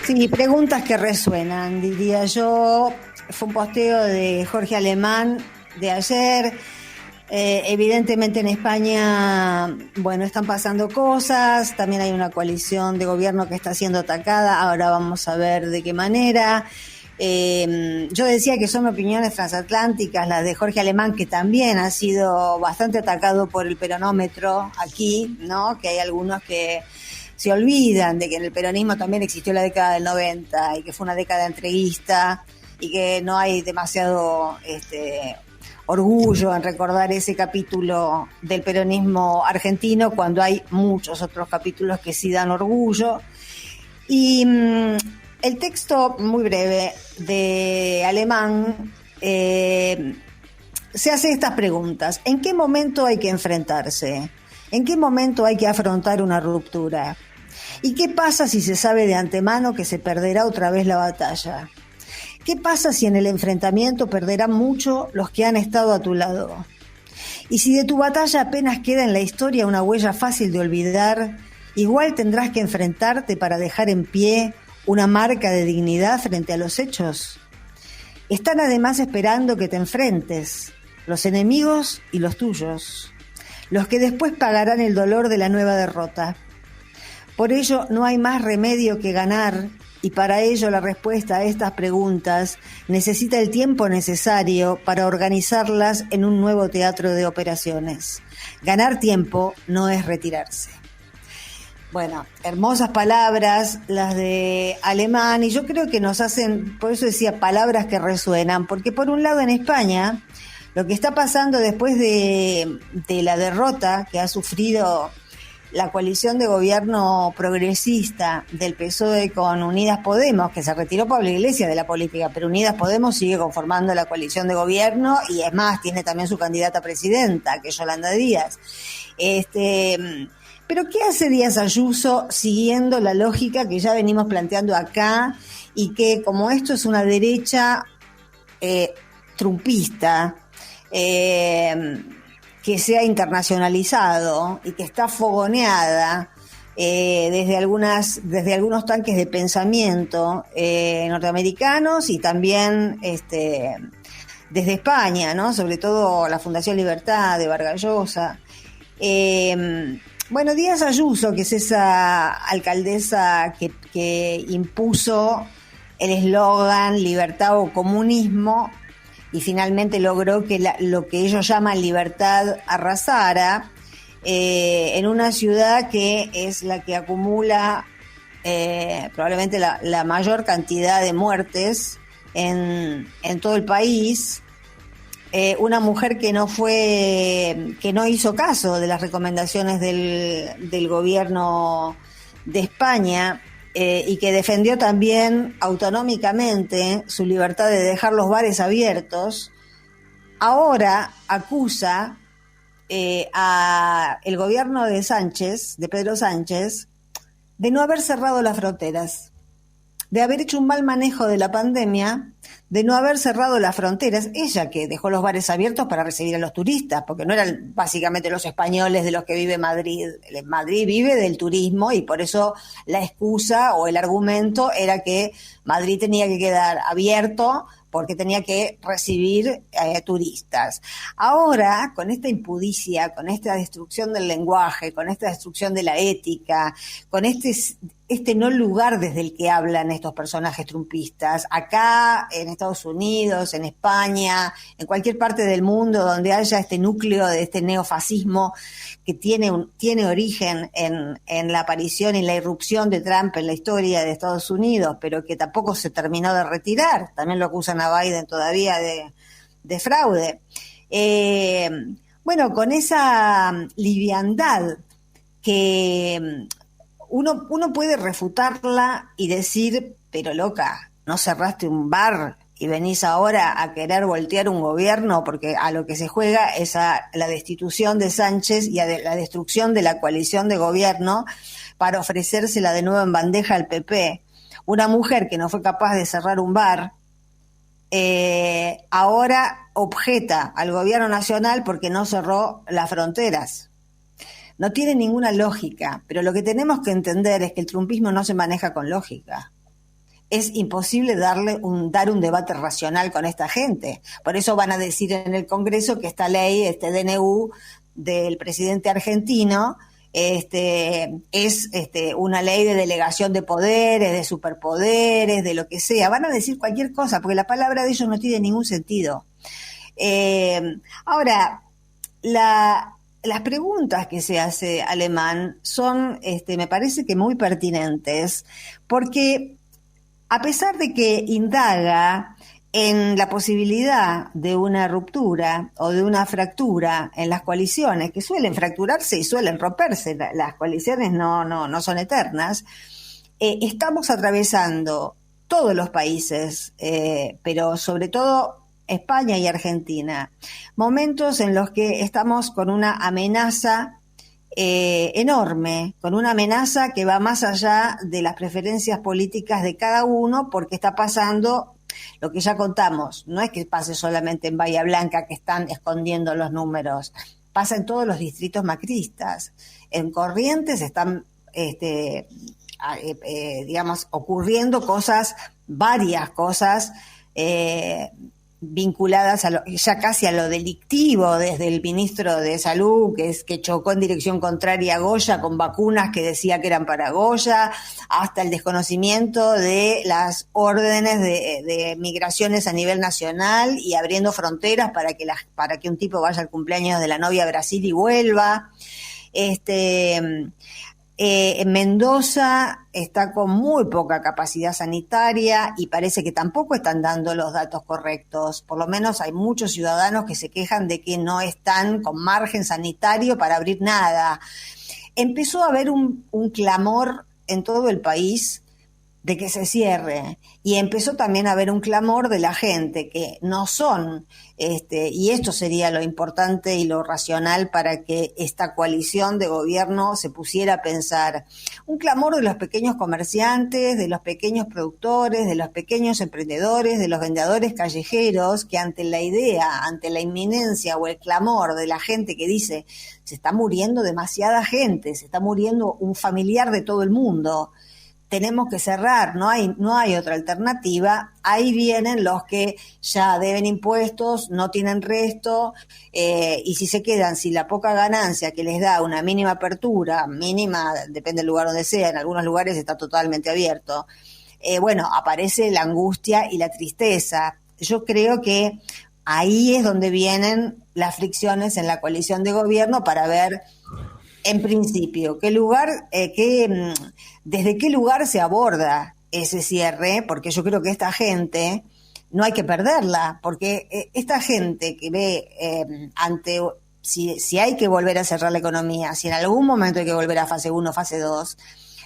Sí, preguntas que resuenan, diría yo. Fue un posteo de Jorge Alemán de ayer. Evidentemente en España, bueno, están pasando cosas, también hay una coalición de gobierno que está siendo atacada, ahora vamos a ver de qué manera. Yo decía que son opiniones transatlánticas, las de Jorge Alemán, que también ha sido bastante atacado por el peronómetro aquí, ¿no? Que hay algunos que se olvidan de que en el peronismo también existió la década del 90 y que fue una década entreguista y que no hay demasiado orgullo en recordar ese capítulo del peronismo argentino cuando hay muchos otros capítulos que sí dan orgullo. Y el texto muy breve de Alemán se hace estas preguntas. ¿En qué momento hay que enfrentarse? ¿En qué momento hay que afrontar una ruptura? ¿Y qué pasa si se sabe de antemano que se perderá otra vez la batalla? ¿Qué pasa si en el enfrentamiento perderán mucho los que han estado a tu lado? Y si de tu batalla apenas queda en la historia una huella fácil de olvidar, igual tendrás que enfrentarte para dejar en pie una marca de dignidad frente a los hechos. Están además esperando que te enfrentes, los enemigos y los tuyos, los que después pagarán el dolor de la nueva derrota. Por ello no hay más remedio que ganar, y para ello la respuesta a estas preguntas necesita el tiempo necesario para organizarlas en un nuevo teatro de operaciones. Ganar tiempo no es retirarse. Bueno, hermosas palabras las de Alemán, y yo creo que nos hacen, por eso decía, palabras que resuenan, porque por un lado en España, lo que está pasando después de la derrota que ha sufrido la coalición de gobierno progresista del PSOE con Unidas Podemos, que se retiró Pablo Iglesias de la política, pero Unidas Podemos sigue conformando la coalición de gobierno y es más, tiene también su candidata a presidenta, que es Yolanda Díaz. Pero ¿qué hace Díaz Ayuso siguiendo la lógica que ya venimos planteando acá y que como esto es una derecha trumpista, que se ha internacionalizado y que está fogoneada desde algunos tanques de pensamiento norteamericanos y también desde España, ¿no? Sobre todo la Fundación Libertad de Vargas Llosa. Bueno, Díaz Ayuso, que es esa alcaldesa que impuso el eslogan libertad o comunismo, y finalmente logró que lo que ellos llaman libertad arrasara en una ciudad que es la que acumula probablemente la mayor cantidad de muertes en todo el país. Una mujer que no hizo caso de las recomendaciones del gobierno de España, y que defendió también autonómicamente su libertad de dejar los bares abiertos, ahora acusa a el gobierno de Pedro Sánchez, de no haber cerrado las fronteras, de haber hecho un mal manejo de la pandemia, de no haber cerrado las fronteras. Ella que dejó los bares abiertos para recibir a los turistas, porque no eran básicamente los españoles de los que vive Madrid. Madrid vive del turismo y por eso la excusa o el argumento era que Madrid tenía que quedar abierto porque tenía que recibir turistas. Ahora, con esta impudicia, con esta destrucción del lenguaje, con esta destrucción de la ética, con este no lugar desde el que hablan estos personajes trumpistas, acá en Estados Unidos, en España, en cualquier parte del mundo donde haya este núcleo de este neofascismo que tiene origen en la aparición y la irrupción de Trump en la historia de Estados Unidos, pero que tampoco se terminó de retirar. También lo acusan a Biden todavía de fraude. Bueno, con esa liviandad que uno puede refutarla y decir, pero loca, no cerraste un bar y venís ahora a querer voltear un gobierno, porque a lo que se juega es a la destitución de Sánchez y a la destrucción de la coalición de gobierno para ofrecérsela de nuevo en bandeja al PP. Una mujer que no fue capaz de cerrar un bar, ahora objeta al gobierno nacional porque no cerró las fronteras. No tiene ninguna lógica, pero lo que tenemos que entender es que el trumpismo no se maneja con lógica. es imposible dar un debate racional con esta gente. Por eso van a decir en el Congreso que esta ley, este DNU del presidente argentino, es una ley de delegación de poderes, de superpoderes, de lo que sea. Van a decir cualquier cosa, porque la palabra de ellos no tiene ningún sentido. Ahora, las preguntas que se hace Alemán son, me parece que muy pertinentes, porque a pesar de que indaga en la posibilidad de una ruptura o de una fractura en las coaliciones, que suelen fracturarse y suelen romperse, las coaliciones no son eternas, estamos atravesando todos los países, pero sobre todo España y Argentina, momentos en los que estamos con una amenaza enorme, con una amenaza que va más allá de las preferencias políticas de cada uno, porque está pasando lo que ya contamos. No es que pase solamente en Bahía Blanca, que están escondiendo los números, pasa en todos los distritos macristas. En Corrientes están ocurriendo cosas, varias cosas vinculadas ya casi a lo delictivo, desde el ministro de Salud que chocó en dirección contraria a Goya con vacunas que decía que eran para Goya, hasta el desconocimiento de las órdenes de migraciones a nivel nacional y abriendo fronteras para que un tipo vaya al cumpleaños de la novia a Brasil y vuelva. En Mendoza está con muy poca capacidad sanitaria y parece que tampoco están dando los datos correctos. Por lo menos hay muchos ciudadanos que se quejan de que no están con margen sanitario para abrir nada. Empezó a haber un clamor en todo el país de que se cierre, y empezó también a haber un clamor de la gente que no son, y esto sería lo importante y lo racional para que esta coalición de gobierno se pusiera a pensar, un clamor de los pequeños comerciantes, de los pequeños productores, de los pequeños emprendedores, de los vendedores callejeros, que ante la idea, ante la inminencia o el clamor de la gente que dice, se está muriendo demasiada gente, se está muriendo un familiar de todo el mundo, tenemos que cerrar, no hay otra alternativa. Ahí vienen los que ya deben impuestos, no tienen resto, y si se quedan sin la poca ganancia que les da una mínima apertura, mínima, depende del lugar donde sea, en algunos lugares está totalmente abierto, aparece la angustia y la tristeza. Yo creo que ahí es donde vienen las fricciones en la coalición de gobierno para ver, en principio, desde qué lugar se aborda ese cierre, porque yo creo que esta gente no hay que perderla, porque esta gente que ve si hay que volver a cerrar la economía, si en algún momento hay que volver a fase 1, fase 2,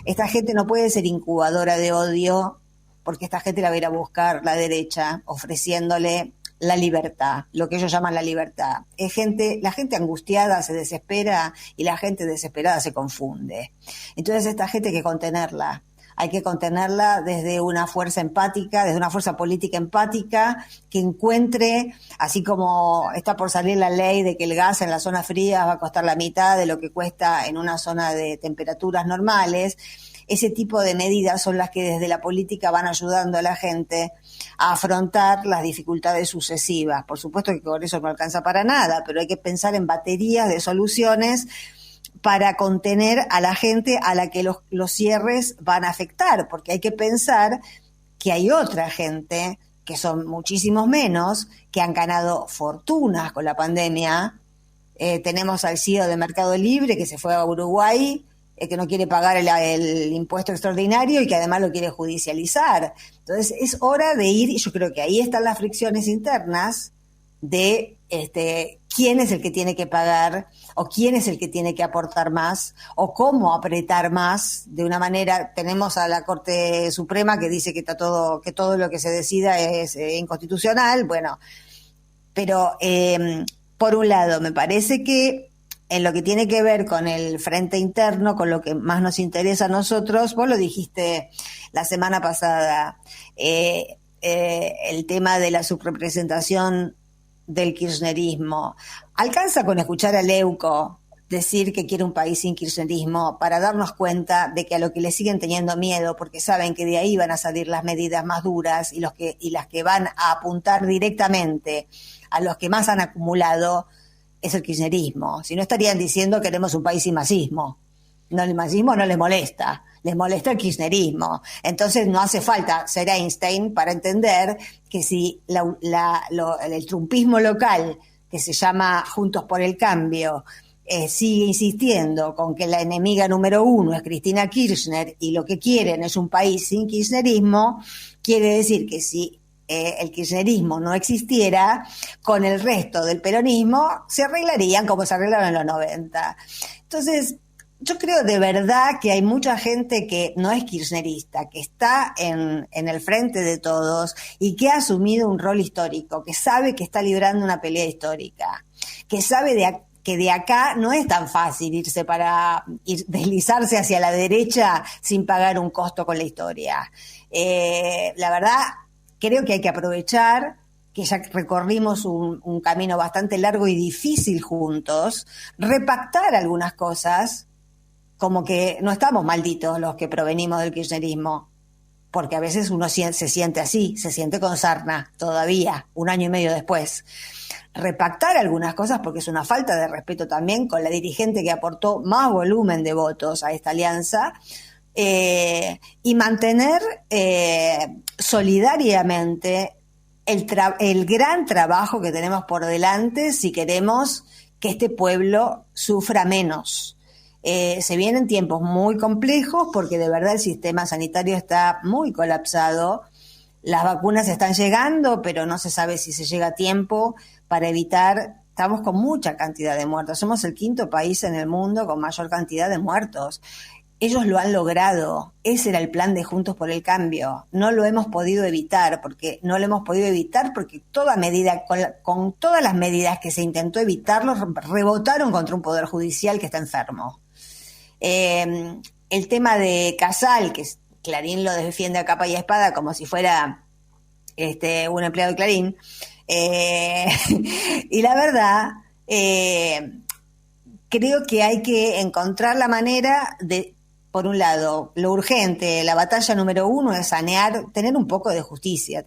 esta gente no puede ser incubadora de odio, porque esta gente la va a ir a buscar la derecha, ofreciéndole la libertad, lo que ellos llaman la libertad. La gente angustiada se desespera y la gente desesperada se confunde. Entonces esta gente hay que contenerla desde una fuerza empática, desde una fuerza política empática que encuentre, así como está por salir la ley de que el gas en las zonas frías va a costar la mitad de lo que cuesta en una zona de temperaturas normales. Ese tipo de medidas son las que desde la política van ayudando a la gente a afrontar las dificultades sucesivas. Por supuesto que con eso no alcanza para nada, pero hay que pensar en baterías de soluciones para contener a la gente a la que los cierres van a afectar, porque hay que pensar que hay otra gente, que son muchísimos menos, que han ganado fortunas con la pandemia. Tenemos al CEO de Mercado Libre que se fue a Uruguay, que no quiere pagar el impuesto extraordinario y que además lo quiere judicializar. Entonces es hora de ir, y yo creo que ahí están las fricciones internas de quién es el que tiene que pagar, o quién es el que tiene que aportar más, o cómo apretar más. De una manera, tenemos a la Corte Suprema que dice que todo lo que se decida es inconstitucional. Bueno, pero por un lado me parece que en lo que tiene que ver con el frente interno, con lo que más nos interesa a nosotros, vos lo dijiste la semana pasada, el tema de la subrepresentación del kirchnerismo. Alcanza con escuchar a Leuco decir que quiere un país sin kirchnerismo para darnos cuenta de que a lo que le siguen teniendo miedo, porque saben que de ahí van a salir las medidas más duras y las que van a apuntar directamente a los que más han acumulado, es el kirchnerismo. Si no, estarían diciendo que queremos un país sin masismo. No, el masismo no les molesta el kirchnerismo. Entonces no hace falta ser Einstein para entender que si el trumpismo local, que se llama Juntos por el Cambio, sigue insistiendo con que la enemiga número uno es Cristina Kirchner y lo que quieren es un país sin kirchnerismo, quiere decir que si el kirchnerismo no existiera, con el resto del peronismo se arreglarían como se arreglaron en los 90. Entonces, yo creo de verdad que hay mucha gente que no es kirchnerista, que está en el frente de todos y que ha asumido un rol histórico, que sabe que está librando una pelea histórica, que sabe que de acá no es tan fácil deslizarse hacia la derecha sin pagar un costo con la historia. La verdad, creo que hay que aprovechar que ya recorrimos un camino bastante largo y difícil juntos, repactar algunas cosas, como que no estamos malditos los que provenimos del kirchnerismo, porque a veces uno se siente así, se siente con sarna todavía, 1 año y medio después. Repactar algunas cosas porque es una falta de respeto también con la dirigente que aportó más volumen de votos a esta alianza, y mantener solidariamente el gran trabajo que tenemos por delante si queremos que este pueblo sufra menos. Se vienen tiempos muy complejos porque de verdad el sistema sanitario está muy colapsado. Las vacunas están llegando, pero no se sabe si se llega a tiempo para evitar. Estamos con mucha cantidad de muertos. Somos el 5º país en el mundo con mayor cantidad de muertos. Ellos lo han logrado. Ese era el plan de Juntos por el Cambio. No lo hemos podido evitar porque toda medida, con todas las medidas que se intentó evitarlo, rebotaron contra un poder judicial que está enfermo. El tema de Casal, que Clarín lo defiende a capa y espada como si fuera un empleado de Clarín, y la verdad, creo que hay que encontrar la manera de, por un lado, lo urgente, la batalla número 1 es tener un poco de justicia,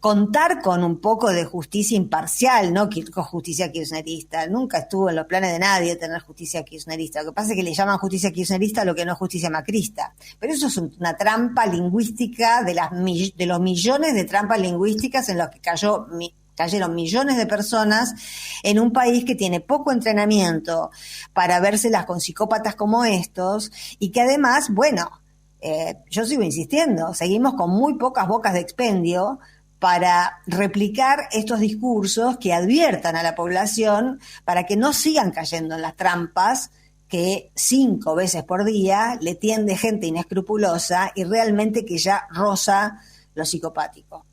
contar con un poco de justicia imparcial, no con justicia kirchnerista. Nunca estuvo en los planes de nadie tener justicia kirchnerista. Lo que pasa es que le llaman justicia kirchnerista a lo que no es justicia macrista. Pero eso es una trampa lingüística de los millones de trampas lingüísticas en los que cayeron millones de personas en un país que tiene poco entrenamiento para vérselas con psicópatas como estos y que además, yo sigo insistiendo, seguimos con muy pocas bocas de expendio para replicar estos discursos que adviertan a la población para que no sigan cayendo en las trampas que 5 veces por día le tiende gente inescrupulosa y realmente que ya roza lo psicopático.